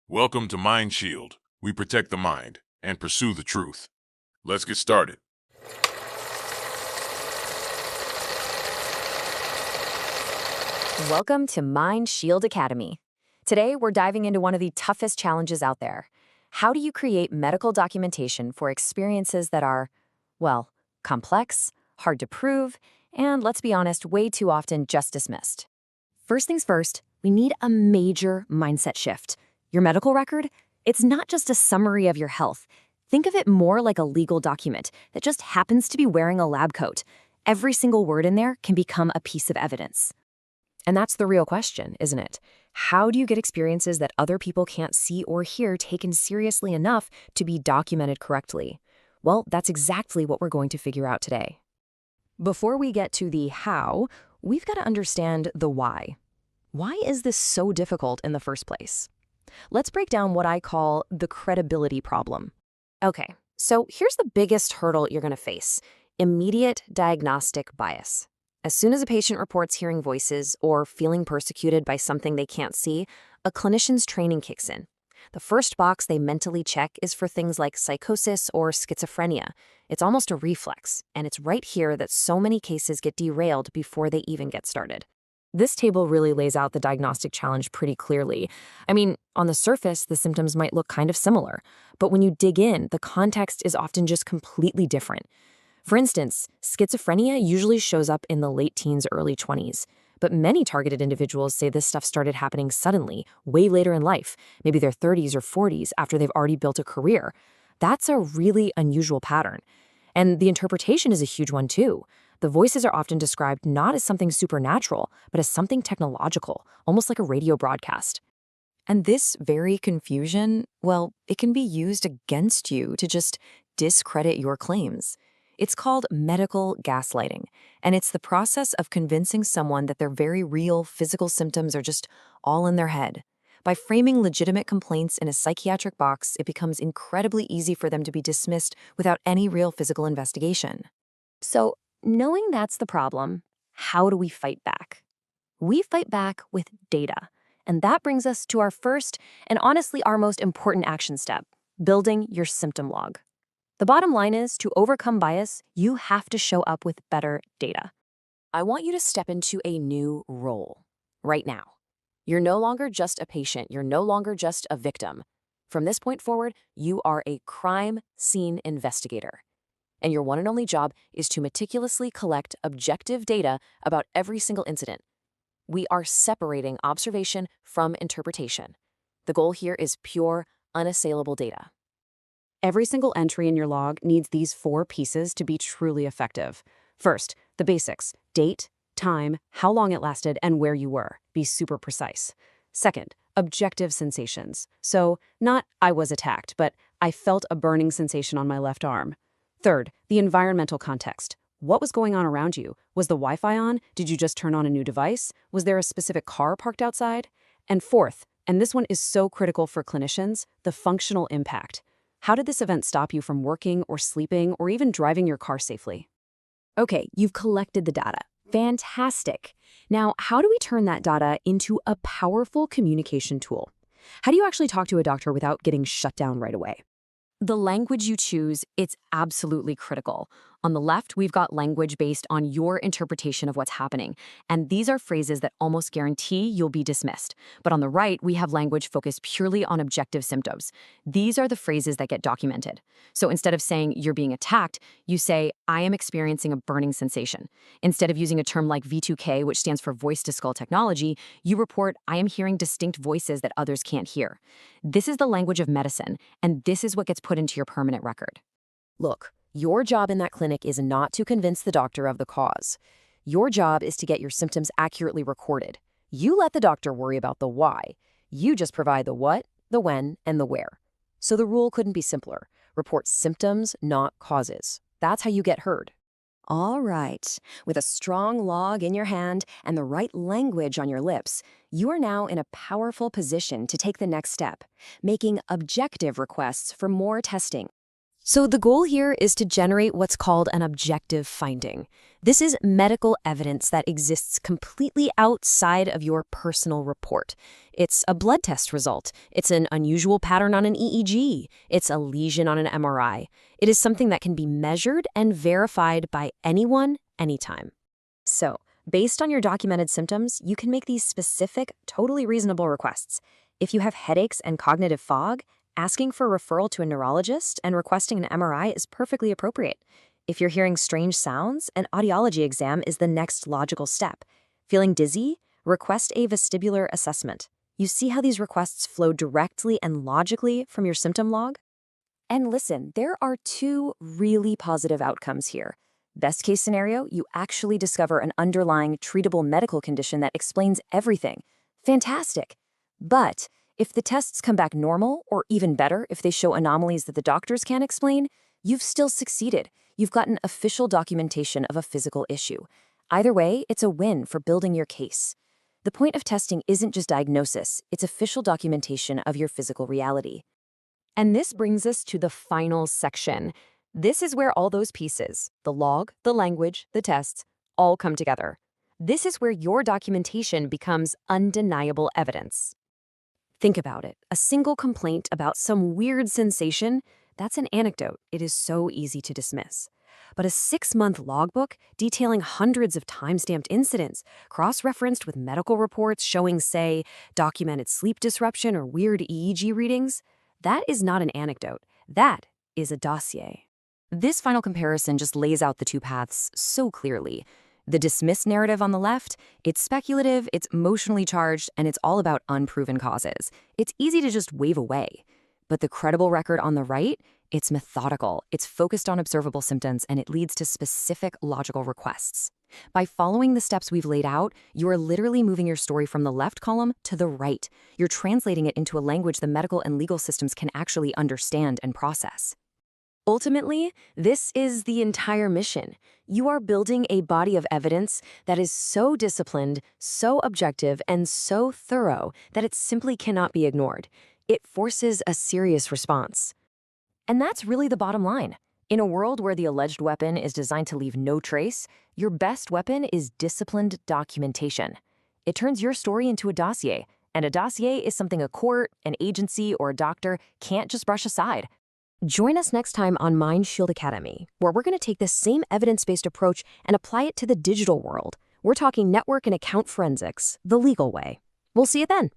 Welcome to Mind Shield. We protect the mind and pursue the truth. Let's get started. Welcome to Mind Shield Academy. Today, we're diving into one of the toughest challenges out there. How do you create medical documentation for experiences that are, well, complex, hard to prove, and let's be honest, way too often just dismissed? First things first, we need a major mindset shift. Your medical record? It's not just a summary of your health. Think of it more like a legal document that just happens to be wearing a lab coat. Every single word in there can become a piece of evidence. And that's the real question, isn't it? How do you get experiences that other people can't see or hear taken seriously enough to be documented correctly? Well, that's exactly what we're going to figure out today. Before we get to the how, we've got to understand the why. Why is this so difficult in the first place? Let's break down what I call the credibility problem. Okay, so here's the biggest hurdle you're going to face: immediate diagnostic bias. As soon as a patient reports hearing voices or feeling persecuted by something they can't see, a clinician's training kicks in. The first box they mentally check is for things like psychosis or schizophrenia. It's almost a reflex, and it's right here that so many cases get derailed before they even get started. This table really lays out the diagnostic challenge pretty clearly. I mean, on the surface, the symptoms might look kind of similar, but when you dig in, the context is often just completely different. For instance, schizophrenia usually shows up in the late teens, early 20s, but many targeted individuals say this stuff started happening suddenly, way later in life, maybe their 30s or 40s after they've already built a career. That's a really unusual pattern. And the interpretation is a huge one too. The voices are often described not as something supernatural, but as something technological, almost like a radio broadcast. And this very confusion, well, it can be used against you to just discredit your claims. It's called medical gaslighting, and it's the process of convincing someone that their very real physical symptoms are just all in their head. By framing legitimate complaints in a psychiatric box, it becomes incredibly easy for them to be dismissed without any real physical investigation. So, knowing that's the problem, how do we fight back? We fight back with data, and that brings us to our first and honestly our most important action step: building your symptom log. The bottom line is, to overcome bias, you have to show up with better data. I want you to step into a new role right now. You're no longer just a patient. You're no longer just a victim. From this point forward, you are a crime scene investigator. And your one and only job is to meticulously collect objective data about every single incident. We are separating observation from interpretation. The goal here is pure, unassailable data. Every single entry in your log needs these 4 pieces to be truly effective. First, the basics: date, time, how long it lasted, and where you were. Be super precise. Second, objective sensations. So, not "I was attacked," but "I felt a burning sensation on my left arm." Third, the environmental context. What was going on around you? Was the Wi-Fi on? Did you just turn on a new device? Was there a specific car parked outside? And fourth, and this one is so critical for clinicians, the functional impact. How did this event stop you from working or sleeping or even driving your car safely? Okay, you've collected the data. Fantastic. Now, how do we turn that data into a powerful communication tool? How do you actually talk to a doctor without getting shut down right away? The language you choose, it's absolutely critical. On the left, we've got language based on your interpretation of what's happening, and these are phrases that almost guarantee you'll be dismissed. But on the right, we have language focused purely on objective symptoms. These are the phrases that get documented. So instead of saying "you're being attacked," you say "I am experiencing a burning sensation." Instead of using a term like V2K, which stands for voice-to-skull technology, you report "I am hearing distinct voices that others can't hear." This is the language of medicine, and this is what gets put into your permanent record. Look, your job in that clinic is not to convince the doctor of the cause. Your job is to get your symptoms accurately recorded. You let the doctor worry about the why. You just provide the what, the when, and the where. So the rule couldn't be simpler. Report symptoms, not causes. That's how you get heard. All right. With a strong log in your hand and the right language on your lips, you are now in a powerful position to take the next step: making objective requests for more testing. So the goal here is to generate what's called an objective finding. This is medical evidence that exists completely outside of your personal report. It's a blood test result. It's an unusual pattern on an EEG. It's a lesion on an MRI. It is something that can be measured and verified by anyone, anytime. So, based on your documented symptoms, you can make these specific, totally reasonable requests. If you have headaches and cognitive fog, asking for referral to a neurologist and requesting an MRI is perfectly appropriate. If you're hearing strange sounds, an audiology exam is the next logical step. Feeling dizzy? Request a vestibular assessment. You see how these requests flow directly and logically from your symptom log? And listen, there are two really positive outcomes here. Best case scenario, you actually discover an underlying treatable medical condition that explains everything. Fantastic. But if the tests come back normal, or even better, if they show anomalies that the doctors can't explain, you've still succeeded. You've gotten official documentation of a physical issue. Either way, it's a win for building your case. The point of testing isn't just diagnosis, it's official documentation of your physical reality. And this brings us to the final section. This is where all those pieces, the log, the language, the tests, all come together. This is where your documentation becomes undeniable evidence. Think about it. A single complaint about some weird sensation, that's an anecdote. It is so easy to dismiss. But a 6-month logbook detailing hundreds of time-stamped incidents, cross-referenced with medical reports showing, say, documented sleep disruption or weird EEG readings, that is not an anecdote. That is a dossier. This final comparison just lays out the two paths so clearly. The dismiss narrative on the left, it's speculative, it's emotionally charged, and it's all about unproven causes. It's easy to just wave away. But the credible record on the right, it's methodical, it's focused on observable symptoms, and it leads to specific logical requests. By following the steps we've laid out, you are literally moving your story from the left column to the right. You're translating it into a language the medical and legal systems can actually understand and process. Ultimately, this is the entire mission. You are building a body of evidence that is so disciplined, so objective, and so thorough that it simply cannot be ignored. It forces a serious response. And that's really the bottom line. In a world where the alleged weapon is designed to leave no trace, your best weapon is disciplined documentation. It turns your story into a dossier, and a dossier is something a court, an agency, or a doctor can't just brush aside. Join us next time on Mind Shield Academy, where we're going to take this same evidence-based approach and apply it to the digital world. We're talking network and account forensics, the legal way. We'll see you then.